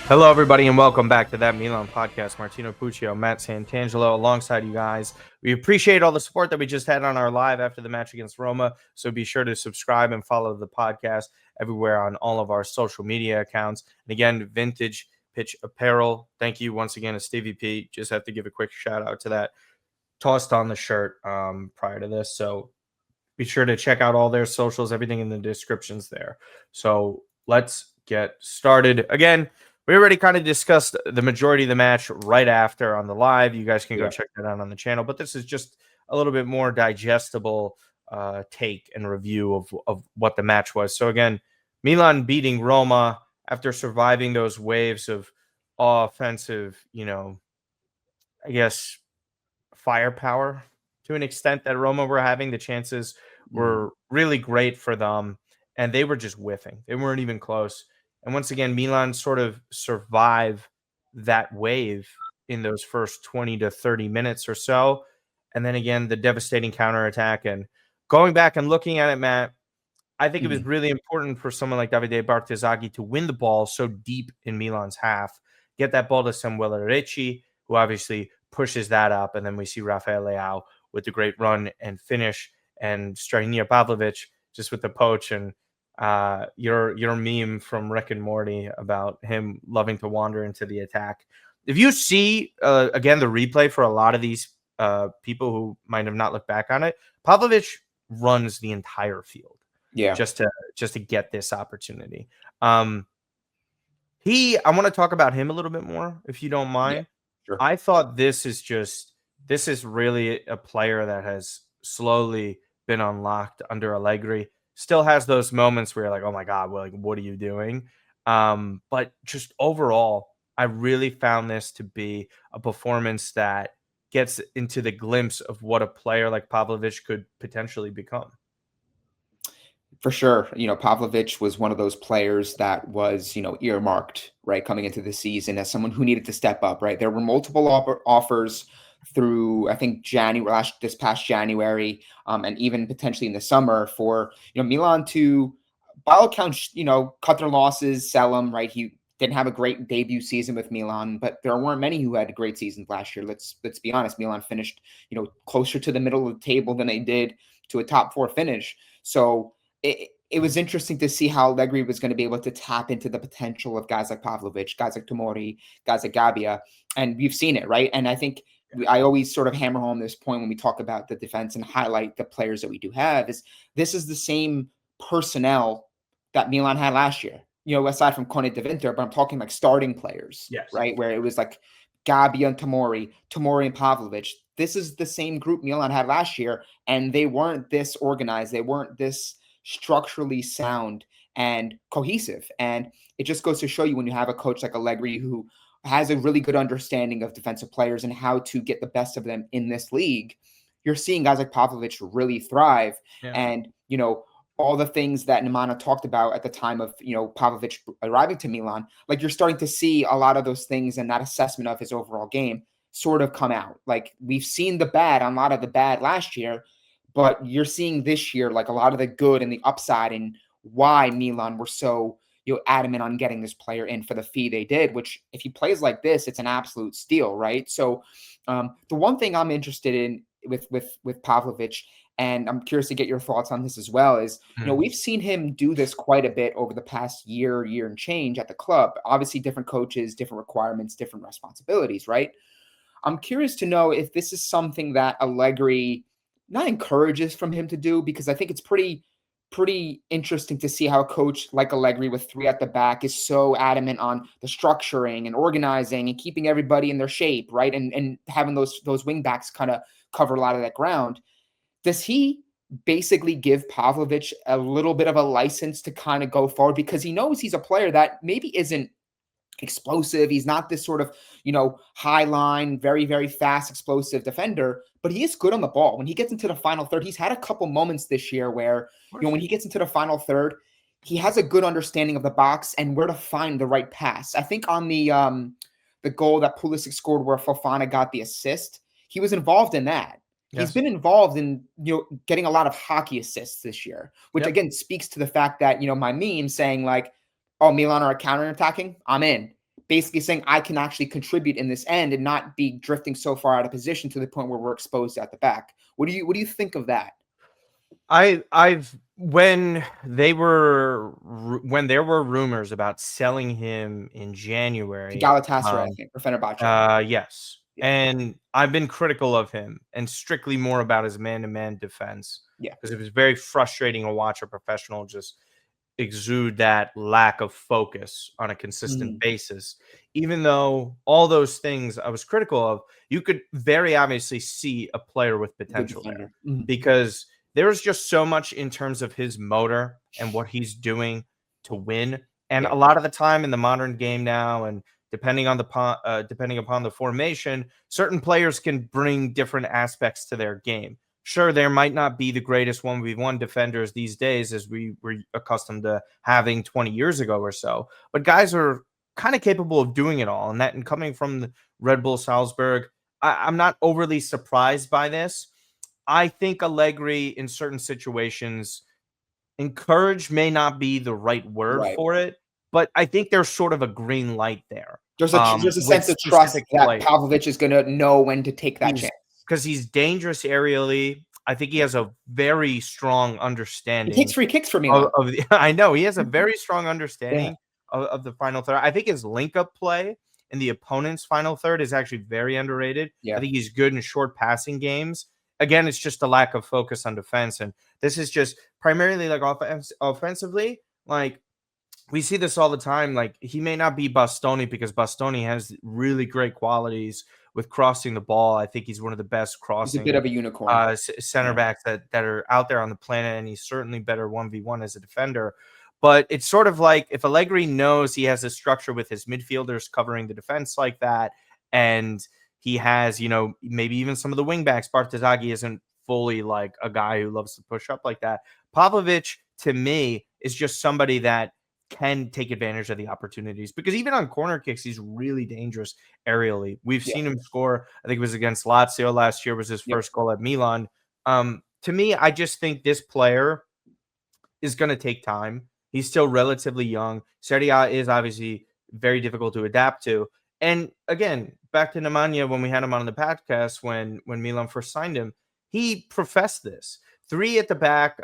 Hello, everybody, and welcome back to that Milan podcast. Martino Puccio, Matt Santangelo, alongside you guys. We appreciate all the support that we just had on our live after the match against Roma. So be sure to subscribe and follow the podcast everywhere on all of our social media accounts. And again, Vintage Pitch Apparel. Thank you once again to Stevie P. Just have to give a quick shout out to that. Tossed on the shirt prior to this. So be sure to check out all their socials, everything in the descriptions there. So let's get started. Again, we already kind of discussed the majority of the match right after on the live. You guys can go check that out on the channel. But this is just a little bit more digestible take and review of what the match was. So again, Milan beating Roma after surviving those waves of offensive, I guess, firepower to an extent that Roma were having. The chances were really great for them, and they were just whiffing. They weren't even close. And once again, Milan sort of survive that wave in those first 20 to 30 minutes or so. And then again, the devastating counterattack. And going back and looking at it, Matt, I think it was really important for someone like Davide Bartesaghi to win the ball so deep in Milan's half, get that ball to Samuel Ricci, who obviously pushes that up. And then we see Rafael Leao with the great run and finish, and Strahimir Pavlovic just with the poach. And your meme from Rick and Morty about him loving to wander into the attack. If you see, again, the replay for a lot of these people who might have not looked back on it, Pavlovic runs the entire field. Yeah. Just to get this opportunity. I want to talk about him a little bit more, if you don't mind. Yeah, sure. I thought this is really a player that has slowly been unlocked under Allegri. Still has those moments where you're like, oh my God, well, like, what are you doing? But just overall, I really found this to be a performance that gets into the glimpse of what a player like Pavlovic could potentially become. For sure. Pavlovic was one of those players that was, earmarked, right, coming into the season as someone who needed to step up, right? There were multiple offers through, I think, this past January, and even potentially in the summer for, Milan to, by all accounts, cut their losses, sell them, right? He didn't have a great debut season with Milan, but there weren't many who had great seasons last year. Let's be honest. Milan finished, closer to the middle of the table than they did to a top four finish. So it was interesting to see how Allegri was going to be able to tap into the potential of guys like Pavlovic, guys like Tomori, guys like Gabbia. And we've seen it, right? And I think I always sort of hammer home this point when we talk about the defense and highlight the players that we do have is this is the same personnel that Milan had last year, aside from Cone de Winter, but I'm talking like starting players, right? Where it was like Gabbia and Tomori and Pavlovic. This is the same group Milan had last year, and they weren't this organized. They weren't this structurally sound and cohesive. And it just goes to show you when you have a coach like Allegri who has a really good understanding of defensive players and how to get the best of them in this league, you're seeing guys like Pavlovic really thrive. Yeah. And, all the things that Nemanja talked about at the time of, Pavlovic arriving to Milan, like you're starting to see a lot of those things and that assessment of his overall game sort of come out. Like we've seen a lot of the bad last year, but you're seeing this year, like a lot of the good and the upside and why Milan were so, adamant on getting this player in for the fee they did, which if he plays like this, it's an absolute steal, right? So the one thing I'm interested in with Pavlovic, and I'm curious to get your thoughts on this as well, is, we've seen him do this quite a bit over the past year and change at the club. Obviously, different coaches, different requirements, different responsibilities, right? I'm curious to know if this is something that Allegri not encourages from him to do, because I think it's pretty interesting to see how a coach like Allegri with three at the back is so adamant on the structuring and organizing and keeping everybody in their shape, right? And having those wing backs kind of cover a lot of that ground. Does he basically give Pavlovic a little bit of a license to kind of go forward because he knows he's a player that maybe isn't explosive? He's not this sort of, high line, very, very fast, explosive defender, but he is good on the ball. When he gets into the final third, he's had a couple moments this year where, when he gets into the final third, he has a good understanding of the box and where to find the right pass. I think on the goal that Pulisic scored where Fofana got the assist, he was involved in that. Yes. He's been involved in, getting a lot of hockey assists this year, which again speaks to the fact that, my meme saying like, oh, Milan are counterattacking, I'm in. basically saying I can actually contribute in this end and not be drifting so far out of position to the point where we're exposed at the back. What do you think of that? I've when there were rumors about selling him in To January, Galatasaray, I think, or Fenerbahce. yes, Yeah. and I've been critical of him and strictly more about his man-to-man defense Yeah. because it was very frustrating to watch a professional just exude that lack of focus on a consistent Mhm. basis. Even though all those things I was critical of, you could very obviously see a player with Good potential there defender. Mhm. because there's just so much in terms of his motor and what he's doing to win. And Yeah. a lot of the time in the modern game now, and depending upon the formation, certain players can bring different aspects to their game. Sure, there might not be the greatest 1v1 defenders these days as we were accustomed to having 20 years ago or so, but guys are kind of capable of doing it all. And coming from the Red Bull Salzburg, I'm not overly surprised by this. I think Allegri in certain situations, encourage may not be the right word Right. for it, but I think there's sort of a green light there There's a with sense of trust specific that players. Pavlovic is gonna know when to take that He's chance. because he's dangerous aerially. I think he has a very strong He takes understanding free kicks for Milan. of the I know he has a Mhm. very strong Yeah. understanding of the final third. I think his link up play in the opponent's final third is actually very underrated. I Yeah. think he's good in short passing games. Again, it's just a lack of focus on defense, and this is just primarily like offensively. Like we see this all the time. Like he may not be Bastoni because Bastoni has really great qualities with crossing the ball. I think he's one of the best He's a bit crossing of a unicorn. center Yeah. backs that are out there on the planet, and he's certainly better 1v1 as a defender. But it's sort of like if Allegri knows he has a structure with his midfielders covering the defense like that, and he has, maybe even some of the wing backs. Bartazaghi isn't fully like a guy who loves to push up like that. Pavlovic, to me, is just somebody that can take advantage of the opportunities because even on corner kicks, he's really dangerous aerially. We've Yeah. seen him score. I think it was against Lazio last year was his Yep. first goal at Milan. To me, I just think this player is going to take time. He's still relatively young. Serie A is obviously very difficult to adapt to. And again, back to Nemanja when we had him on the podcast when Milan first signed him, he professed this. Three at the back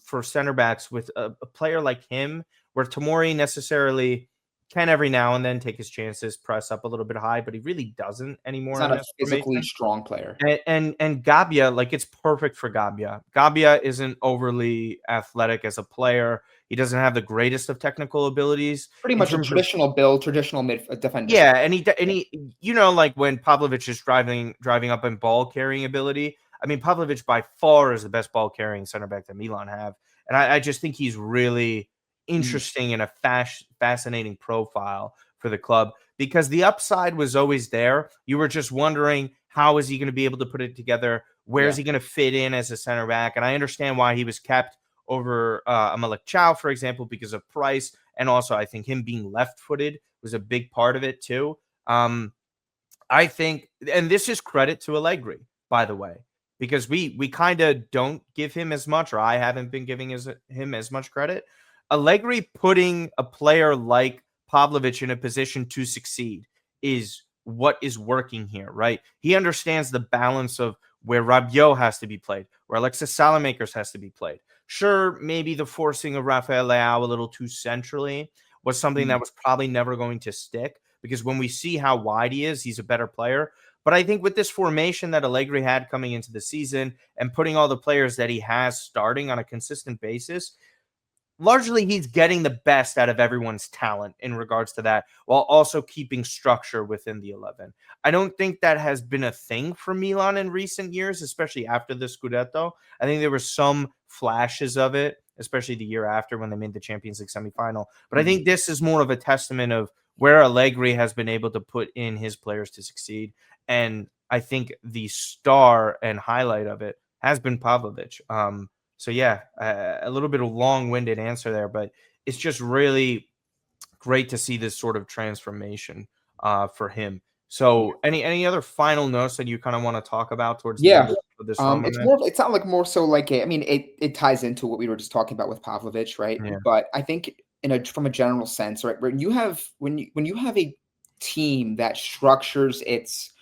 for center backs with a player like him, where Tomori necessarily can every now and then take his chances, press up a little bit high, but he really doesn't He's anymore not in a this physically formation. strong player. And Gabbia, like it's perfect for Gabbia. Gabbia isn't overly athletic as a player. He doesn't have the greatest of technical abilities Pretty in much a terms of traditional build, traditional mid defender. yeah, and Yeah. like when Pavlovic is driving up in ball carrying ability. I mean, Pavlovic by far is the best ball carrying center back that Milan have, and I just think he's really Mhm. interesting and a fascinating profile for the club because the upside was always there. You were just wondering how is he going to be able to put it together? Where is Yeah. he going to fit in as a center back? And I understand why he was kept over Malik Chow, for example, because of price, and also I think him being left-footed was a big part of it too. Um, I think, and this is credit to Allegri, by the way, because we kind of don't give him as much, or I haven't been giving him as much credit. Allegri putting a player like Pavlovic in a position to succeed is what is working here, right? He understands the balance of where Rabiot has to be played, where Alexis Salamakers has to be played. Sure, maybe the forcing of Rafael Leao a little too centrally was something that Mhm. was probably never going to stick because when we see how wide he is, he's a better player. But I think with this formation that Allegri had coming into the season and putting all the players that he has starting on a consistent basis, largely he's getting the best out of everyone's talent in regards to that while also keeping structure within the 11. I don't think that has been a thing for Milan in recent years, especially after the Scudetto. I think there were some flashes of it, especially the year after when they made the Champions League semifinal. But I Mhm. think this is more of a testament of where Allegri has been able to put in his players to succeed. And I think the star and highlight of it has been Pavlovic. So yeah, a little bit of long-winded answer there, but it's just really great to see this sort of transformation for him. So any other final notes that you kind of want to talk about towards the end Yeah. of this Roma It's match? more it's not like more so like I mean, it ties into what we were just talking about with Pavlovic, right? Yeah. But I think from a general sense, right, when you have a team that structures its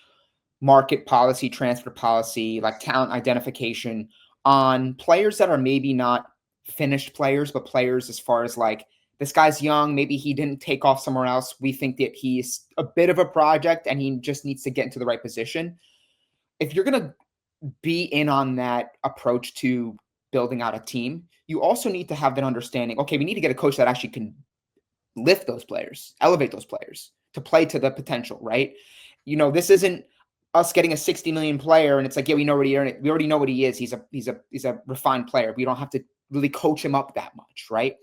market policy, transfer policy, like talent identification on players that are maybe not finished players, but players as far as like, this guy's young, maybe he didn't take off somewhere else. We think that he's a bit of a project and he just needs to get into the right position. If you're going to be in on that approach to building out a team, you also need to have that understanding. Okay, we need to get a coach that actually can lift those players, elevate those players to play to the potential, right? This isn't us getting a 60 million player and it's like, yeah, we already know what he is. He's a refined player. We don't have to really coach him up that much, right?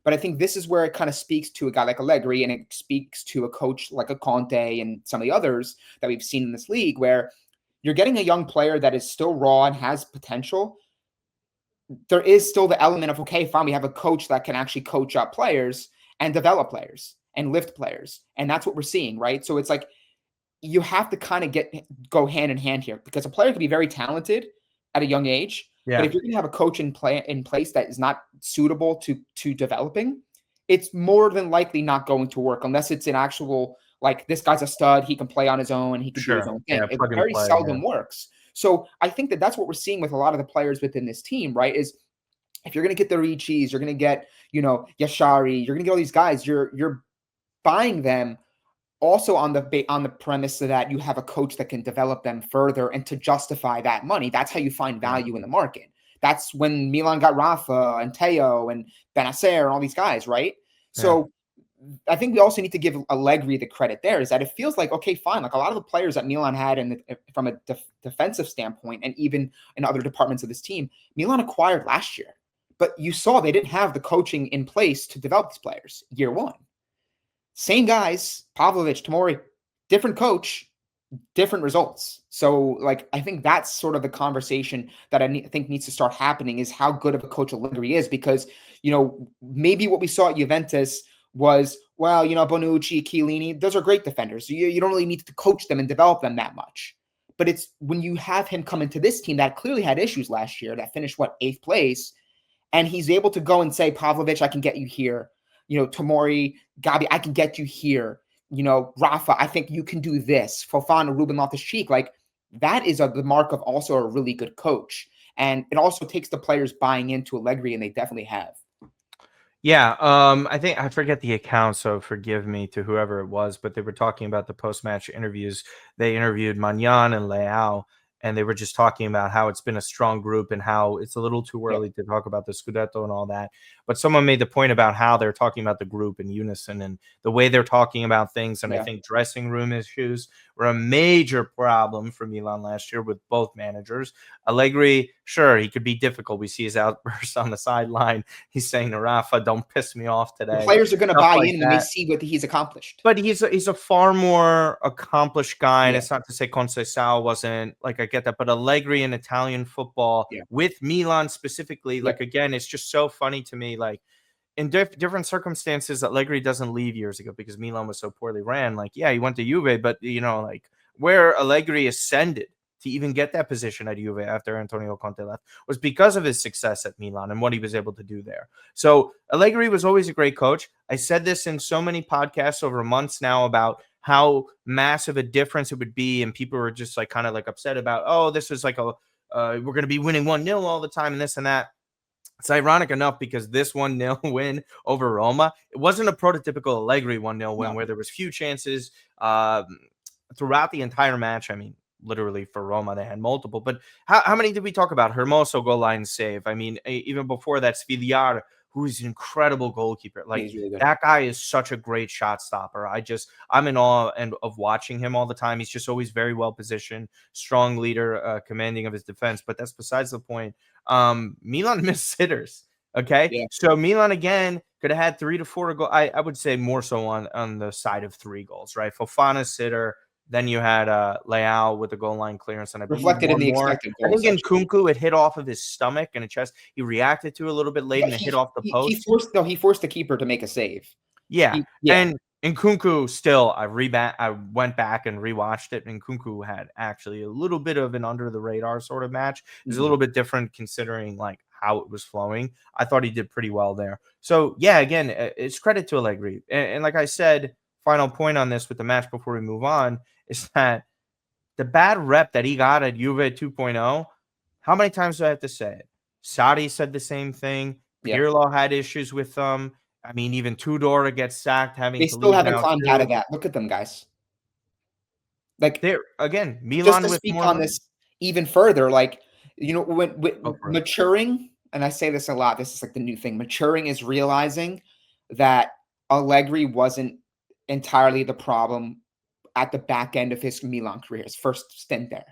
But I think this is where it kind of speaks to a guy like Allegri, and it speaks to a coach like a Conte and some of the others that we've seen in this league, where you're getting a young player that is still raw and has potential. There is still the element of, okay, fine, we have a coach that can actually coach up players and develop players and lift players. And that's what we're seeing, right? So it's like, you have to kind of go hand in hand here, because a player can be very talented at a young age. Yeah. But if you're going to have a coach in place that is not suitable to developing, it's more than likely not going to work unless it's an actual, like, this guy's a stud, he can play on his own, he can do his own thing. Yeah, it very seldom works. So I think that's what we're seeing with a lot of the players within this team, right? Is if you're going to get the Ricci's, you're going to get, Yashari, you're going to get all these guys, you're buying them also on the premise that you have a coach that can develop them further, and to justify that money. That's how you find value in the market. That's when Milan got Rafa and Teo and Benacer and all these guys, right? Yeah. So I think we also need to give Allegri the credit there, is that it feels like, okay, fine. Like, a lot of the players that Milan had from a defensive standpoint, and even in other departments of this team, Milan acquired last year. But you saw they didn't have the coaching in place to develop these players year one. Same guys, Pavlovic, Tomori, different coach, different results. So, like, I think that's sort of the conversation that I think needs to start happening, is how good of a coach Allegri is. Because, maybe what we saw at Juventus was, well, Bonucci, Chiellini, those are great defenders. You don't really need to coach them and develop them that much. But it's when you have him come into this team that clearly had issues last year, that finished, 8th place, and he's able to go and say, Pavlovic, I can get you here. Tomori, Gabi, I can get you here. Rafa, I think you can do this. Fofana, Ruben Loftus-Cheek, like, that is the mark of also a really good coach. And it also takes the players buying into Allegri, and they definitely have. Yeah, I think I forget the account, so forgive me to whoever it was, but they were talking about the post-match interviews. They interviewed Maignan and Leao, and they were just talking about how it's been a strong group and how it's a little too early to talk about the Scudetto and all that. But someone made the point about how they're talking about the group in unison and the way they're talking about things. And I think dressing room issues were a major problem for Milan last year with both managers. Allegri, sure, he could be difficult. We see his outbursts on the sideline. He's saying to Rafa, don't piss me off today. The players are going to buy in when they see what he's accomplished. But he's a far more accomplished guy. And it's not to say Conceição wasn't, like, I get that. But Allegri in Italian football with Milan specifically, like, again, it's just so funny to me. Like, in different circumstances, Allegri doesn't leave years ago because Milan was so poorly ran. Like, yeah, he went to Juve, but, like, where Allegri ascended to even get that position at Juve after Antonio Conte left was because of his success at Milan and what he was able to do there. So Allegri was always a great coach. I said this in so many podcasts over months now about how massive a difference it would be. And people were just like kind of like upset about, oh, this is like we're going to be winning 1-0 all the time and this and that. It's ironic enough because this 1-0 win over Roma, it wasn't a prototypical Allegri 1-0 win where there was few chances throughout the entire match. I mean, literally for Roma, they had multiple. But how many did we talk about? Hermoso goal line save. I mean, even before that, Svigliar, who is an incredible goalkeeper. Like, really that guy is such a great shot stopper. I'm in awe of watching him all the time. He's just always very well positioned, strong leader, commanding of his defense. But that's besides the point. Milan missed sitters. Okay. Yeah. So Milan again could have had 3 to 4 goals. I would say more so on the side of 3 goals, right? Fofana sitter. Then you had Leao with the goal line clearance, and I reflected in the expected goals. I think in Nkunku, it hit off of his stomach and a chest. He reacted to it a little bit late, and it hit off the post. He forced the keeper to make a save. Yeah, and Nkunku still, I went back and rewatched it, and Nkunku had actually a little bit of an under the radar sort of match. It was a little bit different considering like how it was flowing. I thought he did pretty well there. So yeah, again, it's credit to Allegri, and like I said, final point on this with the match before we move on is that the bad rep that he got at Juve 2.0, how many times do I have to say it? Sarri said the same thing. Yeah. Pirlo had issues with them. I mean, even Tudor gets sacked, having They to still leave haven't now climbed out too. of that. Look at them, guys. Like, There again, just Milan to with speak more on money. this even further, like, when Go for it. maturing, and I say this a lot, this is like the new thing. Maturing is realizing that Allegri wasn't entirely the problem at the back end of his Milan career, his first stint there.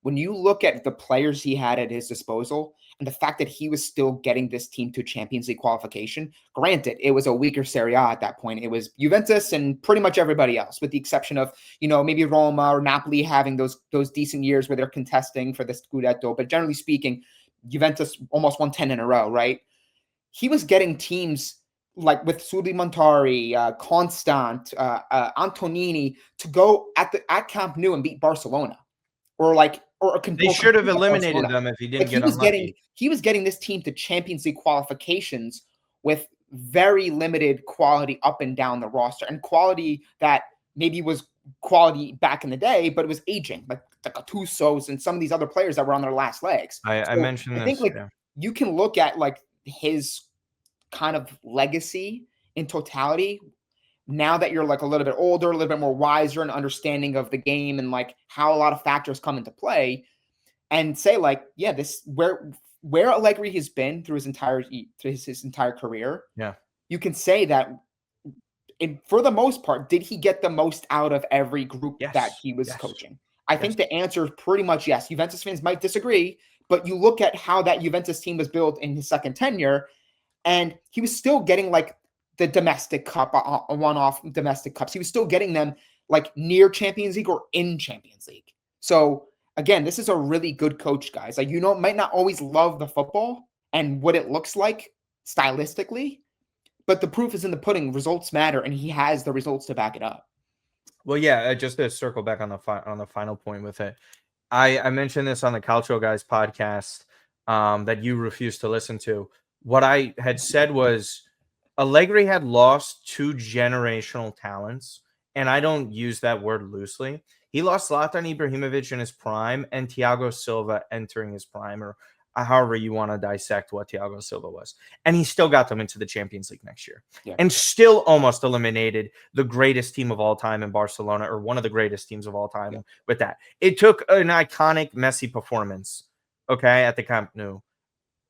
When you look at the players he had at his disposal and the fact that he was still getting this team to Champions League qualification, granted, it was a weaker Serie A at that point. It was Juventus and pretty much everybody else, with the exception of, maybe Roma or Napoli having those decent years where they're contesting for the Scudetto. But generally speaking, Juventus almost won 10 in a row, right? He was getting teams like with Sudi Montari, Constant, Antonini to go at Camp Nou and beat Barcelona, or They should have compete at eliminated Barcelona. them if he Like, didn't get unlucky. he was getting this team to Champions League qualifications with very limited quality up and down the roster, and quality that maybe was quality back in the day, but it was aging, like the Gattusos and some of these other players that were on their last legs. I So mentioned I think, this. like, Yeah. you can look at like his kind of legacy in totality now that you're like a little bit older, a little bit more wiser and understanding of the game and like how a lot of factors come into play, and say like, yeah, this where Allegri has been through his entire career. Yeah. You can say that for the most part, did he get the most out of every group Yes. that he was Yes. coaching? I think the answer is pretty much yes. Juventus fans might disagree, but you look at how that Juventus team was built in his second tenure, and he was still getting like the domestic cup, one-off domestic cups. He was still getting them like near Champions League or in Champions League. So again, this is a really good coach, guys. Like, might not always love the football and what it looks like stylistically, but the proof is in the pudding. Results matter, and he has the results to back it up. Well, yeah, just to circle back on the final point with it. I mentioned this on the Calcio Guys podcast that you refused to listen to. What I had said was Allegri had lost 2 generational talents, and I don't use that word loosely. He lost Zlatan Ibrahimovic in his prime and Thiago Silva entering his prime, or however you want to dissect what Thiago Silva was. And he still got them into the Champions League next year, and still almost eliminated the greatest team of all time in Barcelona, or one of the greatest teams of all time with that. It took an iconic Messi performance, okay, at the Camp Nou.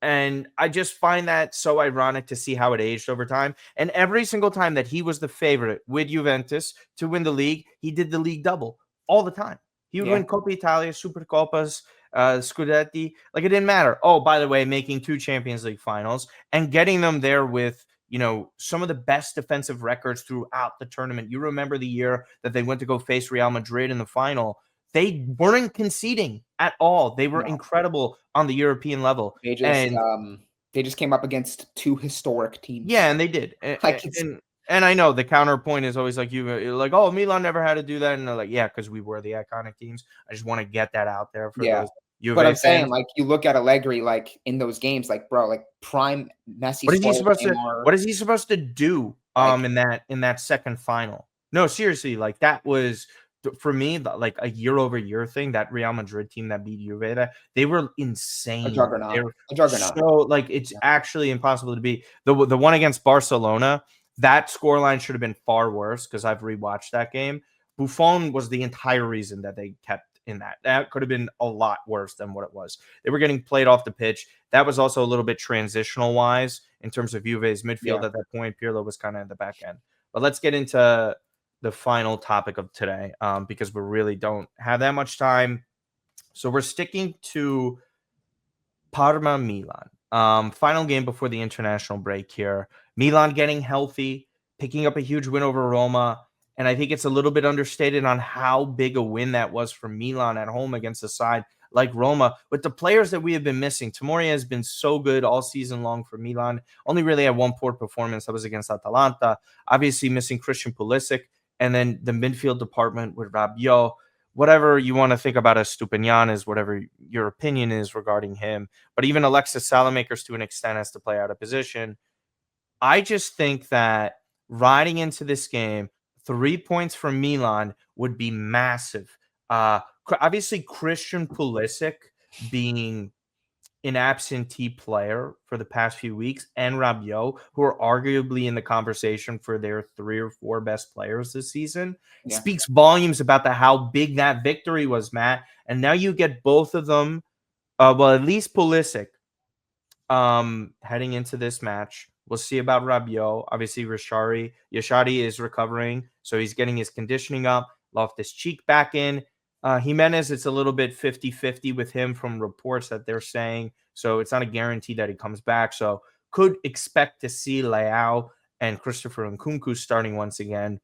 And I just find that so ironic to see how it aged over time. And every single time that he was the favorite with Juventus to win the league, he did the league double all the time. He would win Coppa Italia, Supercoppas, Scudetti. Like, it didn't matter. Oh, by the way, making 2 Champions League finals and getting them there with, some of the best defensive records throughout the tournament. You remember the year that they went to go face Real Madrid in the final. They weren't conceding at all. They were incredible on the European level. They just came up against 2 historic teams. Yeah, and they did. And I know the counterpoint is always like, you're like, oh, Milan never had to do that. And they're like, yeah, because we were the iconic teams. I just want to get that out there for those Juve but I'm fans. saying, like, you look at Allegri, like, in those games, like, bro, like, prime Messi. What is he supposed to do in that second final? No, seriously, like, that was, for me, like a year-over-year thing. That Real Madrid team that beat Juve, they were insane. A juggernaut. So, like, it's actually impossible to beat. The one against Barcelona, that scoreline should have been far worse because I've rewatched that game. Buffon was the entire reason that they kept in that. That could have been a lot worse than what it was. They were getting played off the pitch. That was also a little bit transitional-wise in terms of Juve's midfield at that point. Pirlo was kind of at the back end. But let's get into the final topic of today, because we really don't have that much time. So we're sticking to Parma Milan. Final game before the international break here. Milan getting healthy, picking up a huge win over Roma. And I think it's a little bit understated on how big a win that was for Milan at home against a side like Roma, with the players that we have been missing. Tomori has been so good all season long for Milan. Only really had one poor performance. That was against Atalanta. Obviously missing Christian Pulisic. And then the midfield department with Rabiot. Whatever you want to think about Estupinian is whatever your opinion is regarding him. But even Alexis Salamakers, to an extent, has to play out of position. I just think that riding into this game, 3 points from Milan would be massive. Obviously, Christian Pulisic being an absentee player for the past few weeks, and Rabiot, who are arguably in the conversation for their 3 or 4 best players this season, Yeah. speaks volumes about how big that victory was, Matt. And now you get both of them, well, at least Pulisic, heading into this match. We'll see about Rabiot. Obviously, Yashadi is recovering, so he's getting his conditioning up. Loftus-Cheek back in. Jimenez, it's a little bit 50-50 with him from reports that they're saying. So it's not a guarantee that he comes back. So could expect to see Leao and Christopher Nkunku starting once again.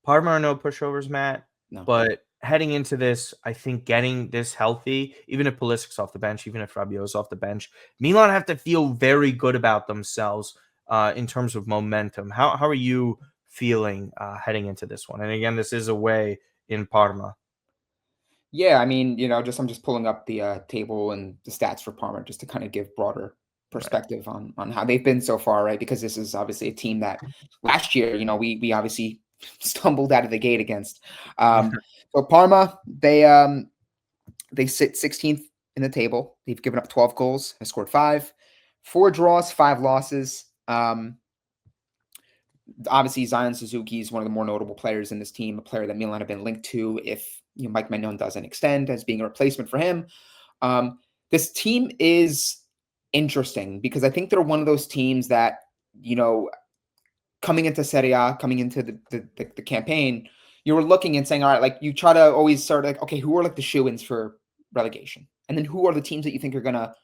Parma are no pushovers, Matt. No. But heading into this, I think getting this healthy, even if Pulisic's off the bench, even if Rabiot's off the bench, Milan have to feel very good about themselves in terms of momentum. How are you feeling heading into this one? And again, this is away in Parma. Yeah, I mean, I'm just pulling up the table and the stats for Parma just to kind of give broader perspective on how they've been so far, right? Because this is obviously a team that last year, we obviously stumbled out of the gate against. So Parma, they sit 16th in the table. They've given up 12 goals, have scored 5, 4 draws, 5 losses. Obviously, Zion Suzuki is one of the more notable players in this team, a player that Milan have been linked to if Mike Maignan doesn't extend as being a replacement for him. This team is interesting because I think they're one of those teams that, coming into Serie A, coming into the campaign, you were looking and saying, all right, like you try to always start like, okay, who are like the shoo-ins for relegation? And then who are the teams that you think are going to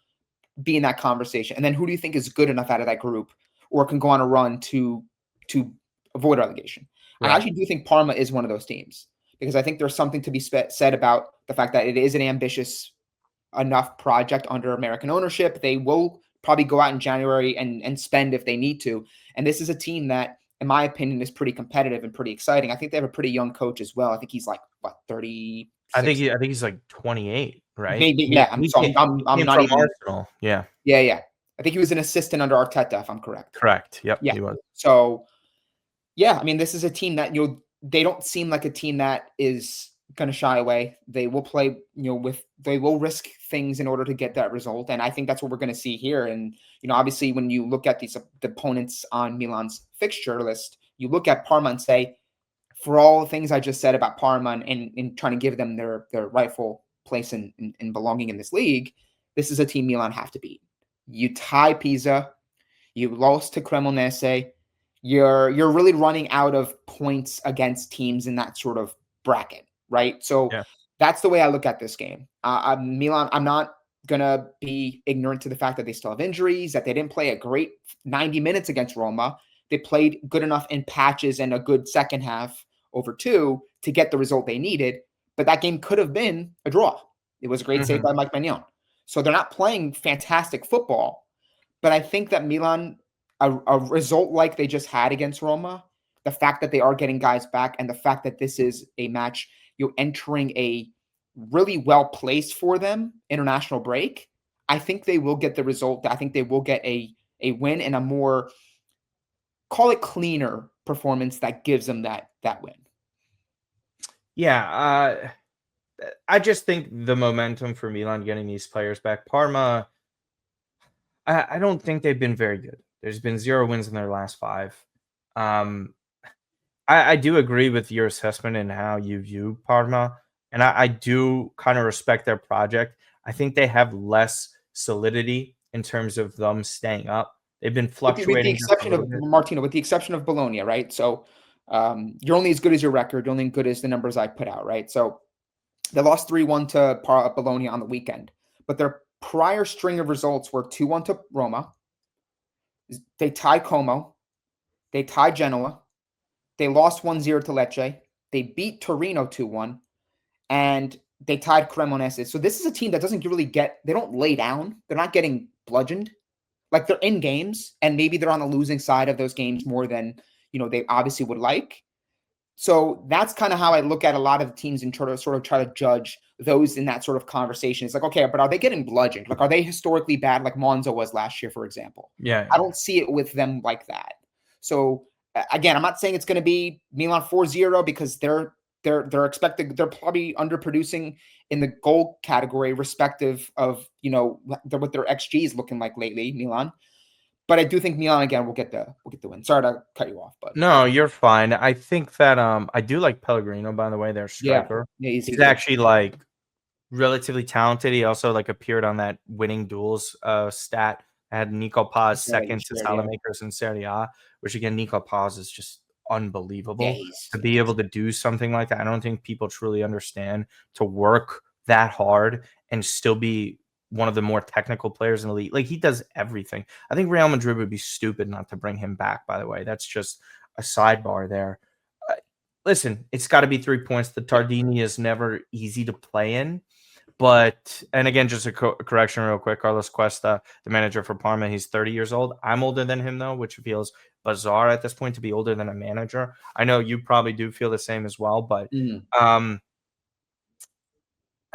be in that conversation? And then who do you think is good enough out of that group or can go on a run to avoid relegation? Right. I actually do think Parma is one of those teams because I think there's something to be said about the fact that it is an ambitious enough project under American ownership. They will probably go out in January and spend if they need to. And this is a team that, in my opinion, is pretty competitive and pretty exciting. I think they have a pretty young coach as well. I think he's like, what, 36? I think he's like 28, right? Maybe, yeah. He I'm came not from even. Arsenal. Yeah. Yeah. I think he was an assistant under Arteta, if I'm correct. Correct. Yep. Yeah. He was. So, yeah, I mean, this is a team that, they don't seem like a team that is going to shy away. They will play, they will risk things in order to get that result. And I think that's what we're going to see here. And, obviously when you look at the opponents on Milan's fixture list, you look at Parma and say, for all the things I just said about Parma and trying to give them their rightful place in belonging in this league, this is a team Milan have to beat. You tie Pisa, you lost to Cremonese, you're really running out of points against teams in that sort of bracket, right? So that's the way I look at this game. Milan, I'm not going to be ignorant to the fact that they still have injuries, that they didn't play a great 90 minutes against Roma. They played good enough in patches and a good second half over 2 to get the result they needed. But that game could have been a draw. It was a great save by Mike Maignan. So they're not playing fantastic football. But I think that Milan, a result like they just had against Roma, the fact that they are getting guys back and the fact that this is a match, you're entering a really well placed for them international break, I think they will get the result. I think they will get a win and a more, call it cleaner performance that gives them that win. Yeah. I just think the momentum for Milan getting these players back. Parma, I don't think they've been very good. There's been 0 wins in their last 5. I do agree with your assessment and how you view Parma, and I do kind of respect their project. I think they have less solidity in terms of them staying up. They've been fluctuating. With the exception of Martino, with the exception of Bologna, right? So you're only as good as your record. You're only as good as the numbers I put out, right? So they lost 3-1 to Bologna on the weekend, but their prior string of results were 2-1 to Roma. They tied Como. They tied Genoa. They lost 1-0 to Lecce. They beat Torino 2-1. And they tied Cremonese. So this is a team that doesn't really they don't lay down. They're not getting bludgeoned. Like they're in games, and maybe they're on the losing side of those games more than, they obviously would like. So that's kind of how I look at a lot of teams and try to judge those in that sort of conversation. It's like, okay, but are they getting bludgeoned? Like, are they historically bad like Monza was last year, for example? Yeah. I don't see it with them like that. So again, I'm not saying it's going to be Milan 4-0 because they're expected, they're probably underproducing in the goal category, respective of what their XG is looking like lately, Milan. But I do think Milan again will get the win. Sorry to cut you off, but No, you're fine. I think that I do like Pellegrino, by the way, their yeah, striker. he's He's good. actually like relatively talented. He also like appeared on that winning duels stat. Had Nico Paz Yeah, you second to shared, yeah. Salamakers in Serie A, which again, Nico Paz is just Yeah, unbelievable to be able to do something like that. I don't think people truly understand to work that hard and still be one of the more technical players in the league. Like he does everything. I think Real Madrid would be stupid not to bring him back, by the way. That's just a sidebar there. Uh, Listen, it's got to be 3 points. The Tardini is never easy to play in. But, and again, just a correction real quick. Carlos Cuesta, the manager for Parma, he's 30 years old. I'm older than him, though, which feels bizarre at this point to be older than a manager. I know you probably do feel the same as well, but it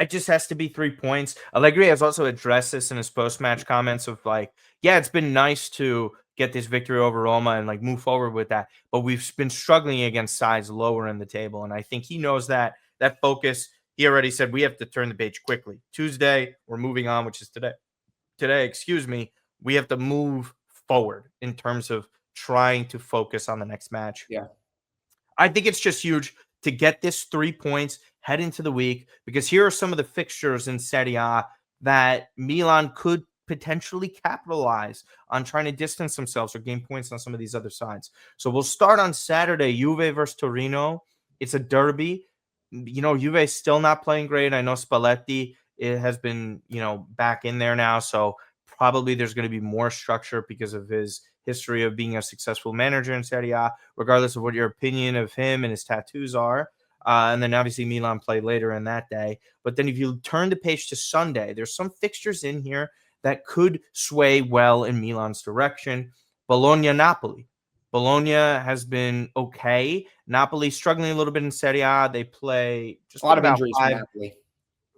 just has to be 3 points. Allegri has also addressed this in his post-match comments of like, yeah, it's been nice to get this victory over Roma and like move forward with that, but we've been struggling against sides lower in the table, and I think he knows that focus. He already said we have to turn the page quickly. Tuesday, we're moving on, which is today. Today, excuse me, we have to move forward in terms of trying to focus on the next match. Yeah. I think it's just huge to get this 3 points, head into the week, because here are some of the fixtures in Serie A that Milan could potentially capitalize on trying to distance themselves or gain points on some of these other sides. So we'll start on Saturday, Juve versus Torino. It's a derby. Juve is still not playing great. I know Spalletti has been, back in there now. So probably there's going to be more structure because of his history of being a successful manager in Serie A, regardless of what your opinion of him and his tattoos are. And then obviously Milan play later in that day. But then if you turn the page to Sunday, there's some fixtures in here that could sway well in Milan's direction. Bologna-Napoli. Bologna has been okay. Napoli struggling a little bit in Serie A. They play just A lot of about injuries for 5. Napoli.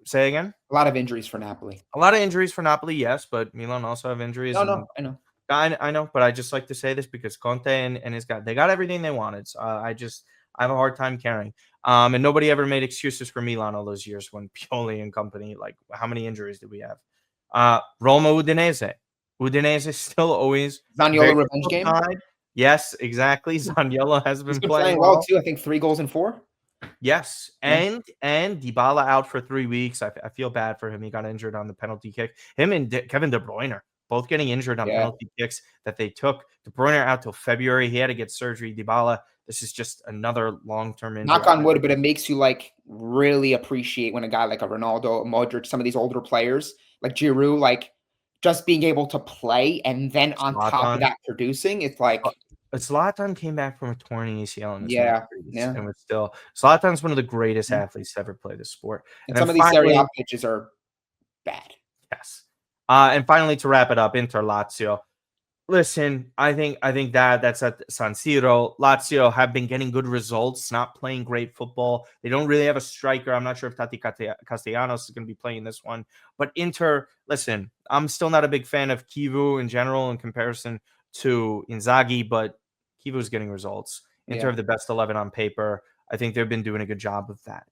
Say again? A lot of injuries for Napoli. A lot of injuries for Napoli, yes, but Milan also have injuries. No, I know. I know, but I just like to say this because Conte and his guy, they got everything they wanted. So I have a hard time carrying. And nobody ever made excuses for Milan all those years when Pioli and company, like how many injuries did we have? Roma Udinese. Udinese is still always Zaniolo very revenge game. side. Yes, exactly. Zaniolo has He's been been playing well too. I think 3 goals in 4. Yes, Yeah. and Dybala out for 3 weeks. I feel bad for him. He got injured on the penalty kick. Him and Kevin De Bruyne both getting injured on penalty kicks that they took. De Bruyne out till February. He had to get surgery. Dybala, this is just another long-term injury. Knock on wood, but it makes you like really appreciate when a guy like a Ronaldo, a Modric, some of these older players like Giroud, like just being able to play and then on top of that producing. It's like Zlatan came back from a torn ACL in his yeah. and was still Zlatan's one of the greatest athletes to ever play the sport. And some of these Serie A pitches are bad. Yes. And finally, to wrap it up, Inter Lazio. Listen, I think that's at San Siro. Lazio have been getting good results, not playing great football. They don't really have a striker. I'm not sure if Tati Castellanos is going to be playing this one. But Inter, listen, I'm still not a big fan of Kivu in general in comparison to Inzaghi, but Kivu's getting results. Inter have the best 11 on paper. I think they've been doing a good job of that.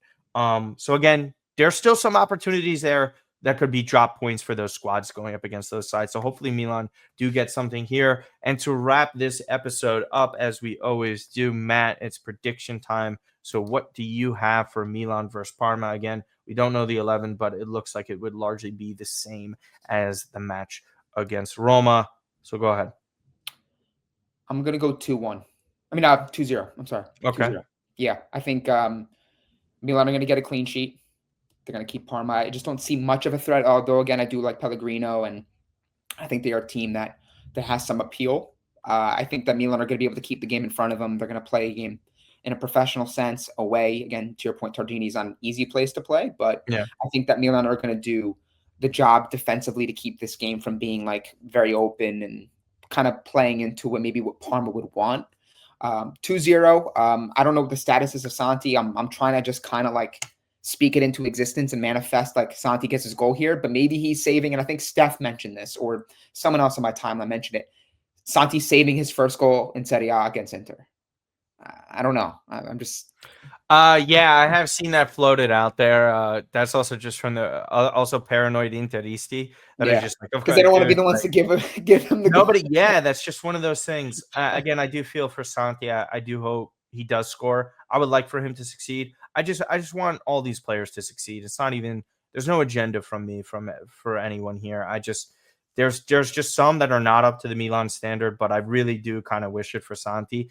So again, there's still some opportunities there that could be drop points for those squads going up against those sides. So hopefully Milan do get something here. And to wrap this episode up, as we always do, Matt, it's prediction time. So what do you have for Milan versus Parma? Again, we don't know the 11, but it looks like it would largely be the same as the match against Roma. So go ahead. I'm going to go 2-1. I mean, 2-0. I'm sorry. Okay. 2-0. Yeah, I think Milan are going to get a clean sheet. They're going to keep Parma. I just don't see much of a threat, although, again, I do like Pellegrino, and I think they are a team that has some appeal. I think that Milan are going to be able to keep the game in front of them. They're going to play a game in a professional sense away. Again, to your point, Tardini's on an easy place to play, but I think that Milan are going to do the job defensively to keep this game from being like very open and kind of playing into what Parma would want. 2-0. I don't know what the status is of Santi. I'm trying to just kind of like speak it into existence and manifest like Santi gets his goal here, but maybe he's saving, and I think Steph mentioned this or someone else on my timeline mentioned it. Santi's saving his first goal in Serie A against Inter. I don't know. I'm just Yeah, I have seen that floated out there. That's also just from the also paranoid Interisti that are yeah, just like, of because they course, don't want to be dude, the ones like to give him the goal. nobody. Yeah, that's just one of those things. Again, I do feel for Santi. I do hope he does score. I would like for him to succeed. I just want all these players to succeed. It's not even there's no agenda from me for anyone here. I just there's just some that are not up to the Milan standard, but I really do kind of wish it for Santi.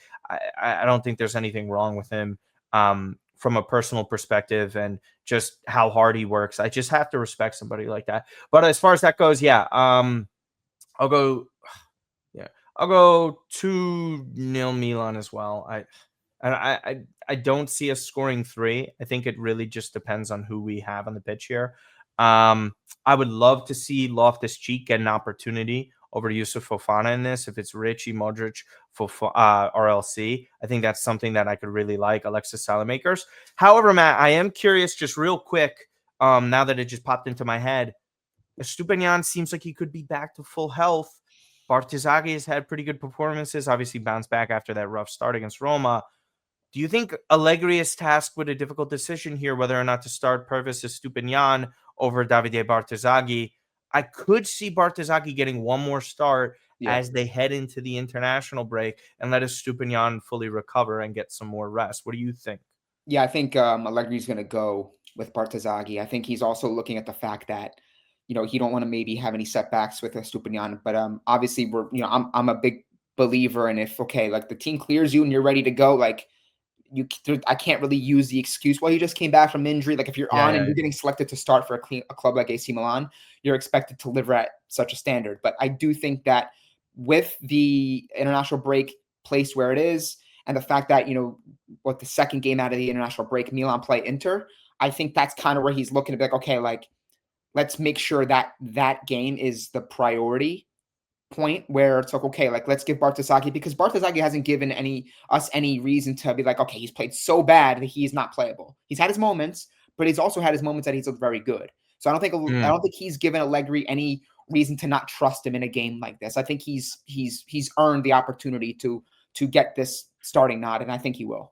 I don't think there's anything wrong with him from a personal perspective and just how hard he works. I just have to respect somebody like that. But as far as that goes, yeah, I'll go. Yeah, I'll go 2-0 Milan as well. I don't see us scoring three. I think it really just depends on who we have on the pitch here. Um, I would love to see Loftus-Cheek get an opportunity over Yusuf Fofana in this. If it's Richie, Modric, or LC, I think that's something that I could really like. Alexis Salamakers. However, Matt, I am curious, just real quick. Now that it just popped into my head, Stupinian seems like he could be back to full health. Bartizaghi has had pretty good performances, obviously bounced back after that rough start against Roma. Do you think Allegri is tasked with a difficult decision here, whether or not to start Purvis Stupinian over Davide Bartizaghi? I could see Bartizaghi getting one more start Yeah, as they head into the international break and let Stupinian fully recover and get some more rest. What do you think? yeah. I think Allegri's going to go with Bartazaghi. I think he's also looking at the fact that he don't want to maybe have any setbacks with Estupinian. But obviously I'm a big believer in if like the team clears you and you're ready to go, like I can't really use the excuse, well, he just came back from injury. Like if you're Yeah, on and yeah, you're getting selected to start for a club like AC Milan, you're expected to live at such a standard. But I do think that with the international break placed where it is, and the fact that what the second game out of the international break, Milan play Inter, I think that's kind of where he's looking to be like, okay, like let's make sure that that game is the priority point where it's like, okay, like let's give Bartosagi, because Bartosagi hasn't given us any reason to be like, okay, he's played so bad that he's not playable. He's had his moments, but he's also had his moments that he's looked very good. So I don't think he's given Allegri any reason to not trust him in a game like this. I think he's earned the opportunity to get this starting nod, and I think he will.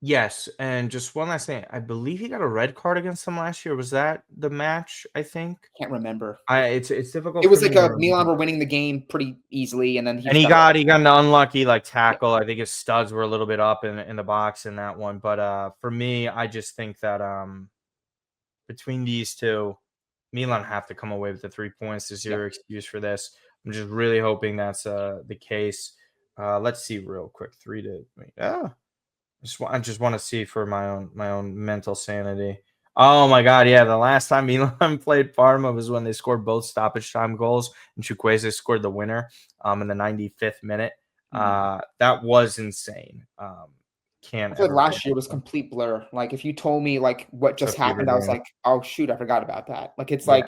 Yes, and just one last thing. I believe he got a red card against them last year. Was that the match? I think. Can't remember. It's It difficult for was me like to a Milan remember. were winning the game pretty easily, and then he And just he got got he got an unlucky like yeah. tackle. I think his studs were a little bit up in the box in that one. But for me, I just think that between these two, Milan have to come away with the 3 points. There's Yeah. zero excuse for this. I'm just really hoping that's the case. Let's see real quick. 3 to wait. I just want to see for my own mental sanity. Oh my god, yeah. The last time Milan played Parma was when they scored both stoppage time goals and Chukwueze scored the winner in the 95th minute. Mhm. That was insane. Can't I feel like ever last forget year was that. complete blur. Like if you told me like what It's a just fever happened, I was dream. like, oh shoot, I forgot about that. Like it's Yeah.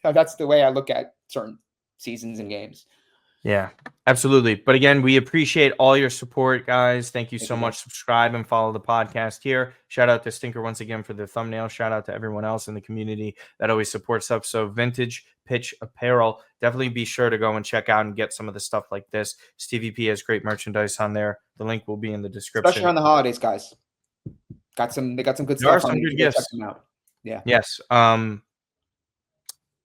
like that's the way I look at certain seasons and games. Yeah, absolutely. But again, we appreciate all your support, guys. Thank you Thank so you, much. bro. Subscribe and follow the podcast here. Shout out to Stinker once again for the thumbnail. Shout out to everyone else in the community that always supports us. So Vintage Pitch Apparel. Definitely be sure to go and check out and get some of the stuff like this. Stevie P has great merchandise on there. The link will be in the Especially description. around the holidays, guys. They got some good There are stuff on some there. You good should go check gifts. them out. Yeah. Yes.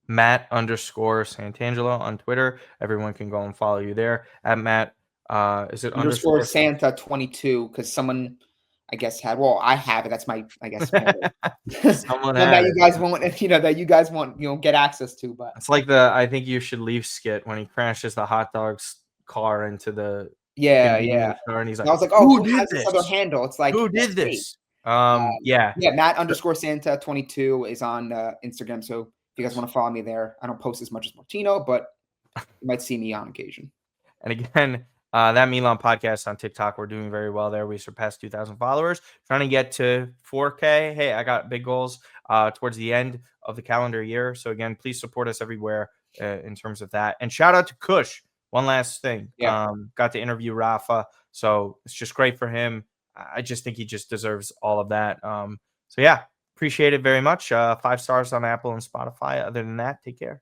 Matt_Santangelo on Twitter. Everyone can go and follow you there at Matt. Is it Underscore underscore? Santa 22, because someone I guess I have it. That's my I guess handle. Someone One had that you it. guys won't that you guys want get access to, but It's like the I think you should leave skit when he crashes the hot dogs car into the yeah, yeah. convenience store and he's And I like, was like, oh, "Who who did has this other this? handle? It's like, Who yes, did me. this?" Yeah. Yeah, Matt underscore Santa 22 is on Instagram. So if you guys want to follow me there, I don't post as much as Martino, but you might see me on occasion. And again, that Milan podcast on TikTok, we're doing very well there. We surpassed 2,000 followers, trying to get to 4K. Hey, I got big goals towards the end of the calendar year. So again, please support us everywhere in terms of that. And shout out to Kush. One last thing. Yeah. Got to interview Rafa. So it's just great for him. I just think he just deserves all of that. So yeah, appreciate it very much. 5 stars on Apple and Spotify. Other than that, take care.